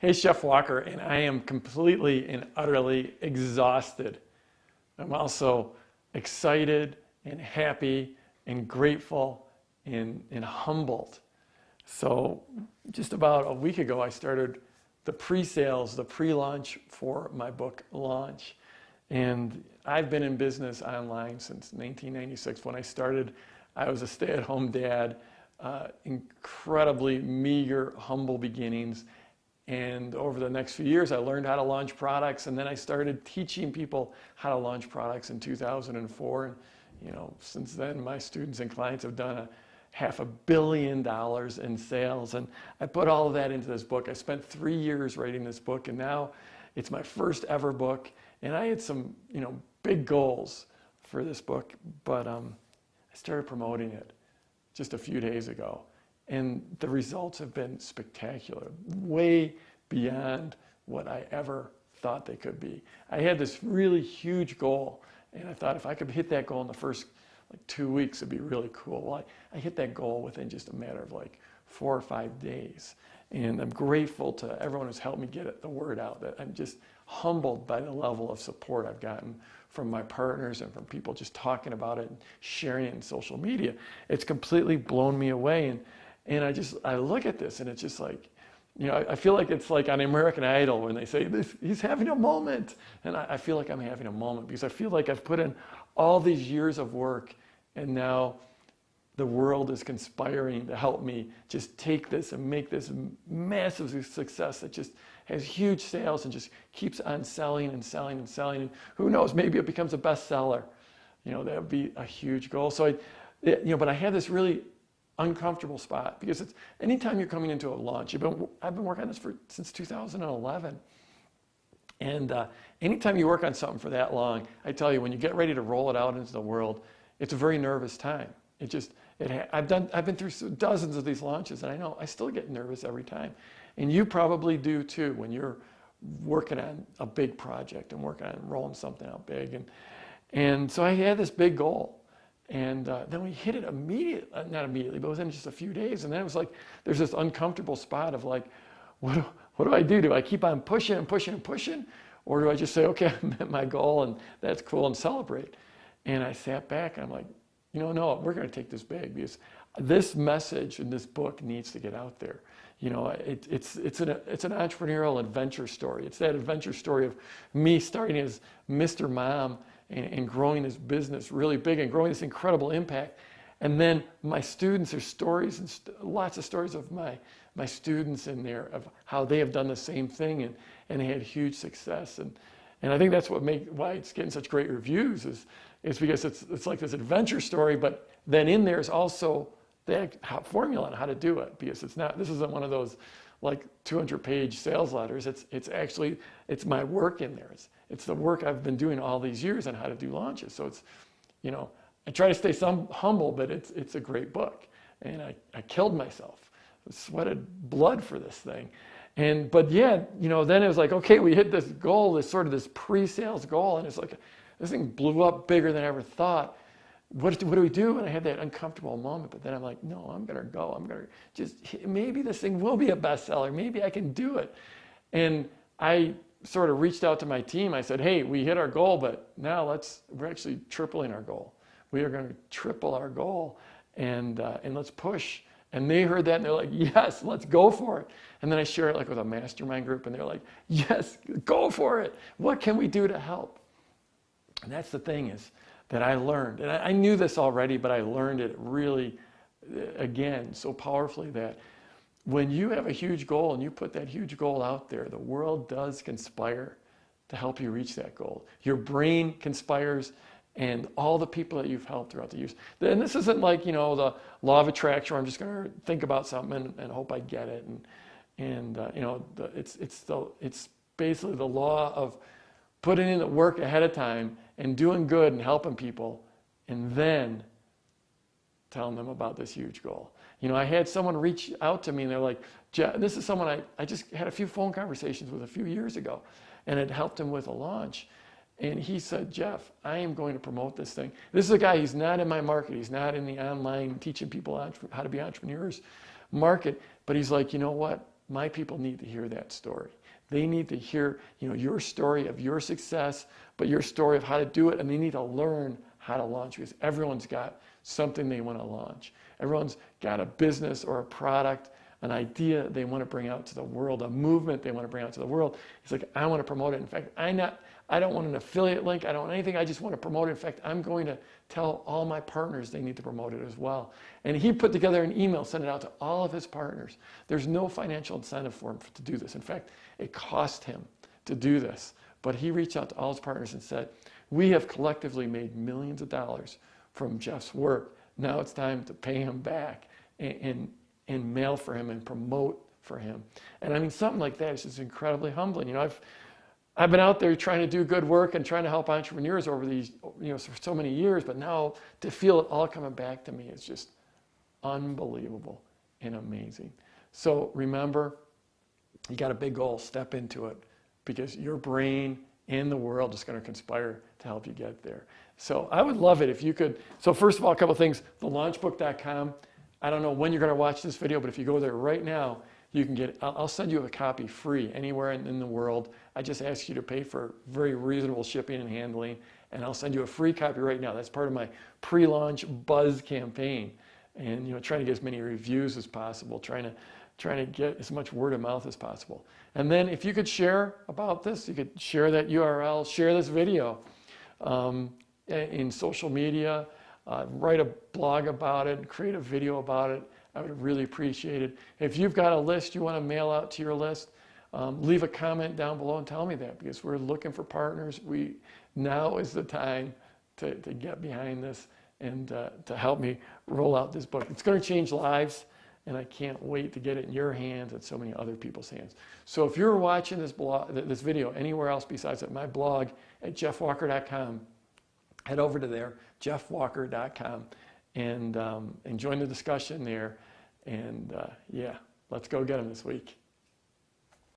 Hey, Chef Walker, and I am completely and utterly exhausted. I'm also excited and happy and grateful and humbled. So just about a week ago, I started the pre-sales, the pre-launch for my book launch. And I've been in business online since 1996. When I started, I was a stay-at-home dad, incredibly meager, humble beginnings. And over the next few years, I learned how to launch products, and then I started teaching people how to launch products in 2004. And since then, my students and clients have done $500 million in sales, and I put all of that into this book. I spent 3 years writing this book, and now it's my first ever book. And I had some, big goals for this book, but I started promoting it just a few days ago. And the results have been spectacular, way beyond what I ever thought they could be. I had this really huge goal, and I thought if I could hit that goal in the first 2 weeks, it'd be really cool. Well, I hit that goal within just a matter of 4 or 5 days. And I'm grateful to everyone who's helped me get the word out. That I'm just humbled by the level of support I've gotten from my partners and from people just talking about it and sharing it in social media. It's completely blown me away. And I look at this and it's just I feel like it's like on American Idol when they say he's having a moment. And I feel like I'm having a moment because I feel like I've put in all these years of work, and now the world is conspiring to help me just take this and make this massive success that just has huge sales and just keeps on selling and selling and selling. And who knows, maybe it becomes a bestseller. That would be a huge goal. So but I have this really uncomfortable spot because it's anytime you're coming into a launch. I've been working on this since 2011, and anytime you work on something for that long, I tell you, when you get ready to roll it out into the world, it's a very nervous time. I've been through dozens of these launches, and I know I still get nervous every time, and you probably do too when you're working on a big project and working on rolling something out big, and so I had this big goal. And then we hit it not immediately, but within just a few days. And then it was there's this uncomfortable spot of what do I do? Do I keep on pushing and pushing and pushing? Or do I just say, okay, I met my goal and that's cool and celebrate? And I sat back and I'm like, no, we're going to take this big because this message in this book needs to get out there. It's an entrepreneurial adventure story. It's that adventure story of me starting as Mr. Mom and growing this business really big and growing this incredible impact. And then my students, there's stories and lots of stories of my students in there of how they have done the same thing and had huge success. And I think that's why it's getting such great reviews is because it's like this adventure story, but then in there is also the formula on how to do it, because this isn't one of those 200-page sales letters. It's my work in there. It's the work I've been doing all these years on how to do launches. So it's, I try to stay humble, but it's a great book. And I killed myself. I sweated blood for this thing. But then it was okay, we hit this goal, this pre-sales goal, and it's this thing blew up bigger than I ever thought. What do we do? And I had that uncomfortable moment, but then I'm like, no, I'm going to go. I'm going to maybe this thing will be a bestseller. Maybe I can do it. And I sort of reached out to my team. I said, hey, we hit our goal, but now we're actually tripling our goal. We are going to triple our goal and let's push. And they heard that and they're like, yes, let's go for it. And then I share it with a mastermind group and they're like, yes, go for it. What can we do to help? And that's the thing is that I learned, and I knew this already, but I learned it really, again, so powerfully that when you have a huge goal and you put that huge goal out there, the world does conspire to help you reach that goal. Your brain conspires, and all the people that you've helped throughout the years. And this isn't the law of attraction where I'm just going to think about something and hope I get it. It's basically the law of putting in the work ahead of time and doing good and helping people, and then telling them about this huge goal. I had someone reach out to me and they're like, Jeff, this is someone I just had a few phone conversations with a few years ago, and it helped him with a launch. And he said, Jeff, I am going to promote this thing. This is a guy, he's not in my market. He's not in the online teaching people how to be entrepreneurs market. But he's like, you know what? my people need to hear that story. They need to hear, your story of your success, but your story of how to do it, and they need to learn how to launch, because everyone's got something they want to launch. Everyone's got a business or a product, an idea they want to bring out to the world, a movement they want to bring out to the world. It's like, I want to promote it. In fact, I don't want an affiliate link. I don't want anything. I just want to promote it. In fact, I'm going to tell all my partners they need to promote it as well. And he put together an email, sent it out to all of his partners. There's no financial incentive for him to do this. In fact, it cost him to do this. But he reached out to all his partners and said, we have collectively made millions of dollars from Jeff's work. Now it's time to pay him back and mail for him and promote for him. And I mean, something like that is just incredibly humbling. I've been out there trying to do good work and trying to help entrepreneurs over these, for so many years, but now to feel it all coming back to me is just unbelievable and amazing. So remember, you got a big goal, step into it, because your brain and the world is going to conspire to help you get there. So I would love it if you could. So first of all, a couple of things, thelaunchbook.com. I don't know when you're going to watch this video, but if you go there right now, you can get, I'll send you a copy free anywhere in the world. I just ask you to pay for very reasonable shipping and handling, and I'll send you a free copy right now. That's part of my pre-launch buzz campaign. And trying to get as many reviews as possible, trying to get as much word of mouth as possible. And then if you could share about this, you could share that URL, share this video in social media, write a blog about it, create a video about it. I would really appreciate it. If you've got a list you want to mail out to your list, leave a comment down below and tell me that, because we're looking for partners. Now is the time to get behind this and to help me roll out this book. It's going to change lives, and I can't wait to get it in your hands and so many other people's hands. So if you're watching this video anywhere else besides at my blog at jeffwalker.com, head over to there, jeffwalker.com, and join the discussion there. And let's go get them this week.